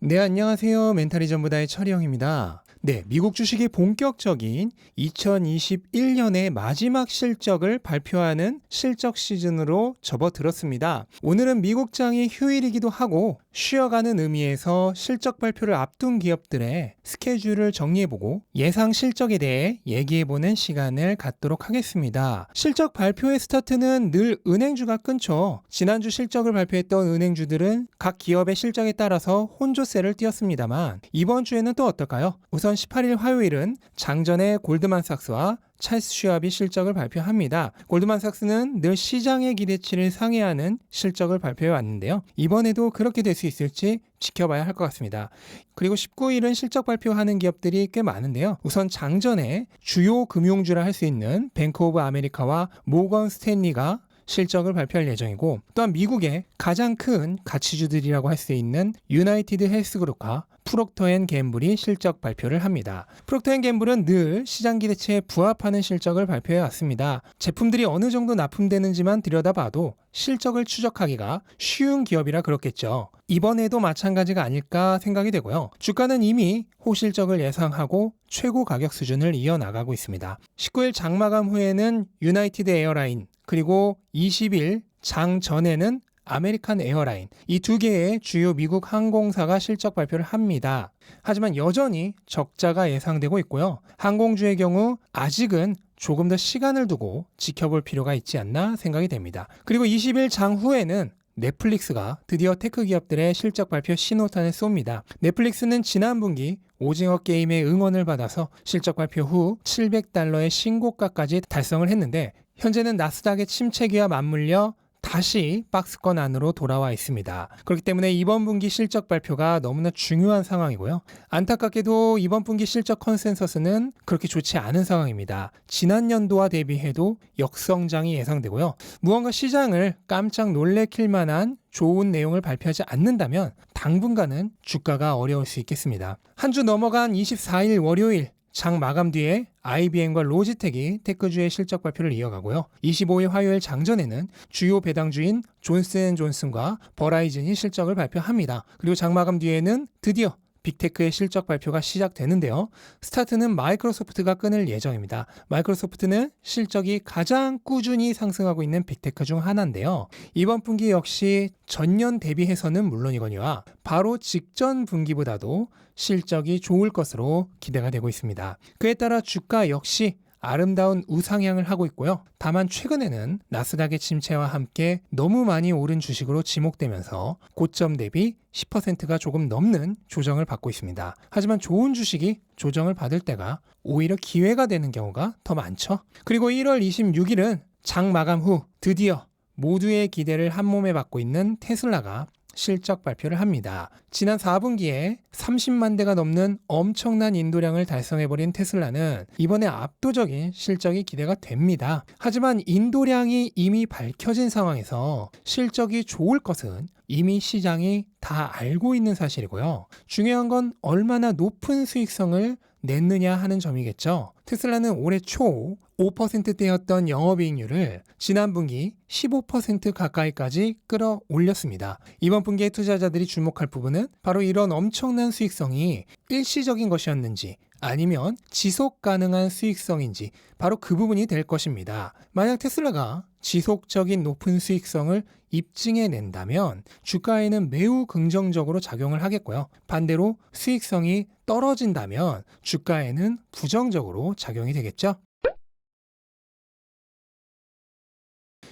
네, 안녕하세요. 멘탈이 전부다의 철이형입니다. 네, 미국 주식이 본격적인 2021년의 마지막 실적을 발표하는 실적 시즌으로 접어들었습니다. 오늘은 미국장이 휴일이기도 하고 쉬어가는 의미에서 실적 발표를 앞둔 기업들의 스케줄을 정리해보고 예상 실적에 대해 얘기해보는 시간을 갖도록 하겠습니다. 실적 발표의 스타트는 늘 은행주가 끊죠. 지난주 실적을 발표했던 은행주들은 각 기업의 실적에 따라서 혼조세를 띄었습니다만 이번 주에는 또 어떨까요? 우선 18일 화요일은 장전의 골드만삭스와 찰스 슈왑이 실적을 발표합니다. 골드만삭스는 늘 시장의 기대치를 상회하는 실적을 발표해 왔는데요. 이번에도 그렇게 될 수 있을지 지켜봐야 할 것 같습니다. 그리고 19일은 실적 발표하는 기업들이 꽤 많은데요. 우선 장전에 주요 금융주라 할 수 있는 뱅크 오브 아메리카와 모건 스탠리가 실적을 발표할 예정이고, 또한 미국의 가장 큰 가치주들이라고 할 수 있는 유나이티드 헬스그룹과 프록터앤갬블이 실적 발표를 합니다. 프록터앤갬블은 늘 시장 기대치에 부합하는 실적을 발표해 왔습니다. 제품들이 어느 정도 납품되는지만 들여다봐도 실적을 추적하기가 쉬운 기업이라 그렇겠죠. 이번에도 마찬가지가 아닐까 생각이 되고요. 주가는 이미 호실적을 예상하고 최고 가격 수준을 이어나가고 있습니다. 19일 장마감 후에는 유나이티드 에어라인, 그리고 20일 장 전에는 아메리칸 에어라인, 이 두 개의 주요 미국 항공사가 실적 발표를 합니다. 하지만 여전히 적자가 예상되고 있고요. 항공주의 경우 아직은 조금 더 시간을 두고 지켜볼 필요가 있지 않나 생각이 됩니다. 그리고 20일 장 후에는 넷플릭스가 드디어 테크 기업들의 실적 발표 신호탄을 쏩니다. 넷플릭스는 지난 분기 오징어 게임의 응원을 받아서 실적 발표 후 $700의 신고가까지 달성을 했는데, 현재는 나스닥의 침체기와 맞물려 다시 박스권 안으로 돌아와 있습니다. 그렇기 때문에 이번 분기 실적 발표가 너무나 중요한 상황이고요. 안타깝게도 이번 분기 실적 컨센서스는 그렇게 좋지 않은 상황입니다. 지난 연도와 대비해도 역성장이 예상되고요. 무언가 시장을 깜짝 놀래킬 만한 좋은 내용을 발표하지 않는다면 당분간은 주가가 어려울 수 있겠습니다. 한 주 넘어간 24일 월요일 장 마감 뒤에 IBM과 로지텍이 테크주의 실적 발표를 이어가고요. 25일 화요일 장전에는 주요 배당주인 존슨앤존슨과 버라이즌이 실적을 발표합니다. 그리고 장 마감 뒤에는 드디어 빅테크의 실적 발표가 시작되는데요. 스타트는 마이크로소프트가 끊을 예정입니다. 마이크로소프트는 실적이 가장 꾸준히 상승하고 있는 빅테크 중 하나인데요. 이번 분기 역시 전년 대비해서는 물론이거니와 바로 직전 분기보다도 실적이 좋을 것으로 기대가 되고 있습니다. 그에 따라 주가 역시 아름다운 우상향을 하고 있고요. 다만 최근에는 나스닥의 침체와 함께 너무 많이 오른 주식으로 지목되면서 고점 대비 10%가 조금 넘는 조정을 받고 있습니다. 하지만 좋은 주식이 조정을 받을 때가 오히려 기회가 되는 경우가 더 많죠. 그리고 1월 26일은 장 마감 후 드디어 모두의 기대를 한몸에 받고 있는 테슬라가 실적 발표를 합니다. 지난 4분기에 30만 대가 넘는 엄청난 인도량을 달성해버린 테슬라는 이번에 압도적인 실적이 기대가 됩니다. 하지만 인도량이 이미 밝혀진 상황에서 실적이 좋을 것은 이미 시장이 다 알고 있는 사실이고요. 중요한 건 얼마나 높은 수익성을 냈느냐 하는 점이겠죠. 테슬라는 올해 초 5%대였던 영업이익률을 지난 분기 15% 가까이까지 끌어올렸습니다. 이번 분기에 투자자들이 주목할 부분은 바로 이런 엄청난 수익성이 일시적인 것이었는지 아니면 지속 가능한 수익성인지 바로 그 부분이 될 것입니다. 만약 테슬라가 지속적인 높은 수익성을 입증해낸다면 주가에는 매우 긍정적으로 작용을 하겠고요. 반대로 수익성이 떨어진다면 주가에는 부정적으로 작용이 되겠죠.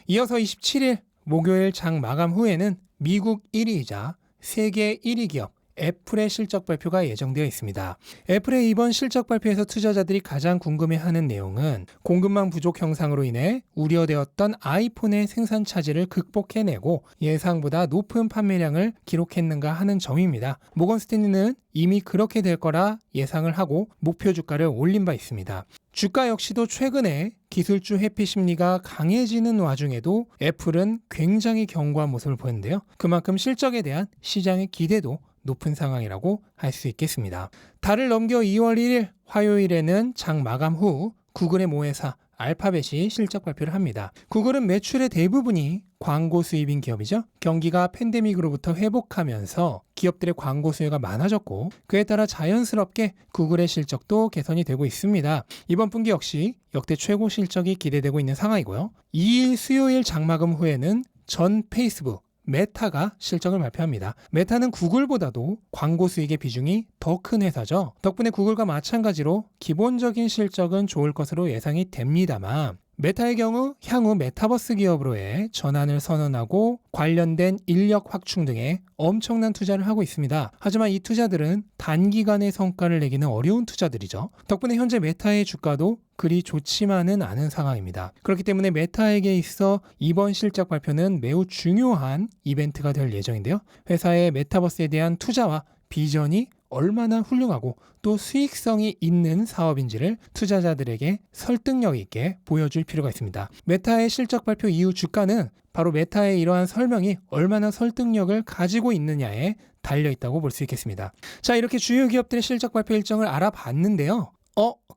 이어서 27일 목요일 장 마감 후에는 미국 1위이자 세계 1위 기업 애플의 실적 발표가 예정되어 있습니다. 애플의 이번 실적 발표에서 투자자들이 가장 궁금해하는 내용은 공급망 부족 형상으로 인해 우려되었던 아이폰의 생산 차질을 극복해내고 예상보다 높은 판매량을 기록했는가 하는 점입니다. 모건 스탠리는 이미 그렇게 될 거라 예상을 하고 목표 주가를 올린 바 있습니다. 주가 역시도 최근에 기술주 회피 심리가 강해지는 와중에도 애플은 굉장히 견고한 모습을 보였는데요. 그만큼 실적에 대한 시장의 기대도 높은 상황이라고 할 수 있겠습니다. 달을 넘겨 2월 1일 화요일에는 장 마감 후 구글의 모회사 알파벳이 실적 발표를 합니다. 구글은 매출의 대부분이 광고 수입인 기업이죠. 경기가 팬데믹으로부터 회복하면서 기업들의 광고 수요가 많아졌고 그에 따라 자연스럽게 구글의 실적도 개선이 되고 있습니다. 이번 분기 역시 역대 최고 실적이 기대되고 있는 상황이고요. 2일 수요일 장마감 후에는 전 페이스북 메타가 실적을 발표합니다. 메타는 구글보다도 광고 수익의 비중이 더 큰 회사죠. 덕분에 구글과 마찬가지로 기본적인 실적은 좋을 것으로 예상이 됩니다만 메타의 경우 향후 메타버스 기업으로의 전환을 선언하고 관련된 인력 확충 등에 엄청난 투자를 하고 있습니다. 하지만 이 투자들은 단기간에 성과를 내기는 어려운 투자들이죠. 덕분에 현재 메타의 주가도 그리 좋지만은 않은 상황입니다. 그렇기 때문에 메타에게 있어 이번 실적 발표는 매우 중요한 이벤트가 될 예정인데요. 회사의 메타버스에 대한 투자와 비전이 얼마나 훌륭하고 또 수익성이 있는 사업인지를 투자자들에게 설득력 있게 보여줄 필요가 있습니다. 메타의 실적 발표 이후 주가는 바로 메타의 이러한 설명이 얼마나 설득력을 가지고 있느냐에 달려있다고 볼 수 있겠습니다. 자, 이렇게 주요 기업들의 실적 발표 일정을 알아봤는데요.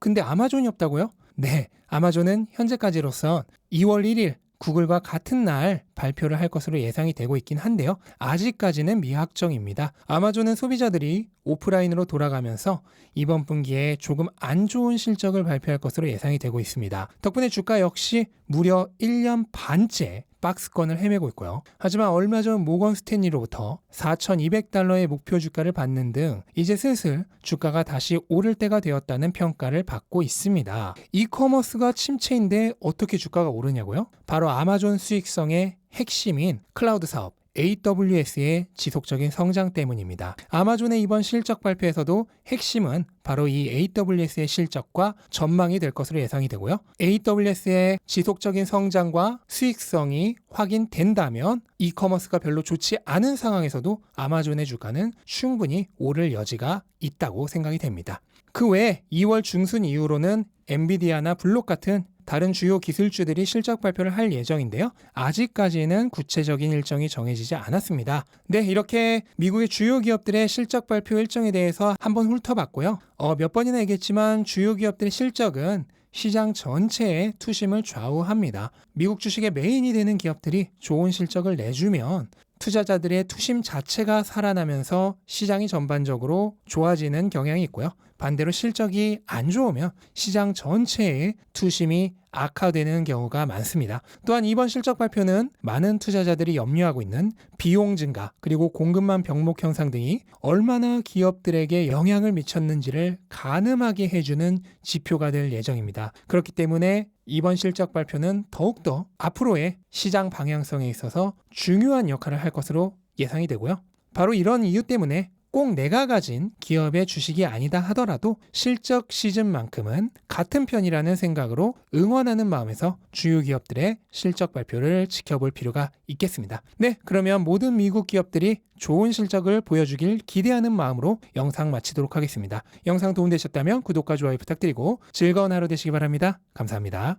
근데 아마존이 없다고요? 네, 아마존은 현재까지로선 2월 1일 구글과 같은 날 발표를 할 것으로 예상이 되고 있긴 한데요. 아직까지는 미확정입니다. 아마존은 소비자들이 오프라인으로 돌아가면서 이번 분기에 조금 안 좋은 실적을 발표할 것으로 예상이 되고 있습니다. 덕분에 주가 역시 무려 1년 반째 박스권을 헤매고 있고요. 하지만 얼마 전 모건 스탠리로부터 $4,200의 목표 주가를 받는 등 이제 슬슬 주가가 다시 오를 때가 되었다는 평가를 받고 있습니다. 이커머스가 침체인데 어떻게 주가가 오르냐고요? 바로 아마존 수익성의 핵심인 클라우드 사업 AWS의 지속적인 성장 때문입니다. 아마존의 이번 실적 발표에서도 핵심은 바로 이 AWS의 실적과 전망이 될 것으로 예상이 되고요. AWS의 지속적인 성장과 수익성이 확인된다면 이커머스가 별로 좋지 않은 상황에서도 아마존의 주가는 충분히 오를 여지가 있다고 생각이 됩니다. 그 외에 2월 중순 이후로는 엔비디아나 블록 같은 다른 주요 기술주들이 실적 발표를 할 예정인데요. 아직까지는 구체적인 일정이 정해지지 않았습니다. 네, 이렇게 미국의 주요 기업들의 실적 발표 일정에 대해서 한번 훑어봤고요. 몇 번이나 얘기했지만 주요 기업들의 실적은 시장 전체의 투심을 좌우합니다. 미국 주식의 메인이 되는 기업들이 좋은 실적을 내주면 투자자들의 투심 자체가 살아나면서 시장이 전반적으로 좋아지는 경향이 있고요. 반대로 실적이 안 좋으면 시장 전체의 투심이 악화되는 경우가 많습니다. 또한 이번 실적 발표는 많은 투자자들이 염려하고 있는 비용 증가 그리고 공급망 병목 형상 등이 얼마나 기업들에게 영향을 미쳤는지를 가늠하게 해주는 지표가 될 예정입니다. 그렇기 때문에 이번 실적 발표는 더욱더 앞으로의 시장 방향성에 있어서 중요한 역할을 할 것으로 예상이 되고요. 바로 이런 이유 때문에 꼭 내가 가진 기업의 주식이 아니다 하더라도 실적 시즌만큼은 같은 편이라는 생각으로 응원하는 마음에서 주요 기업들의 실적 발표를 지켜볼 필요가 있겠습니다. 네, 그러면 모든 미국 기업들이 좋은 실적을 보여주길 기대하는 마음으로 영상 마치도록 하겠습니다. 영상 도움되셨다면 구독과 좋아요 부탁드리고 즐거운 하루 되시기 바랍니다. 감사합니다.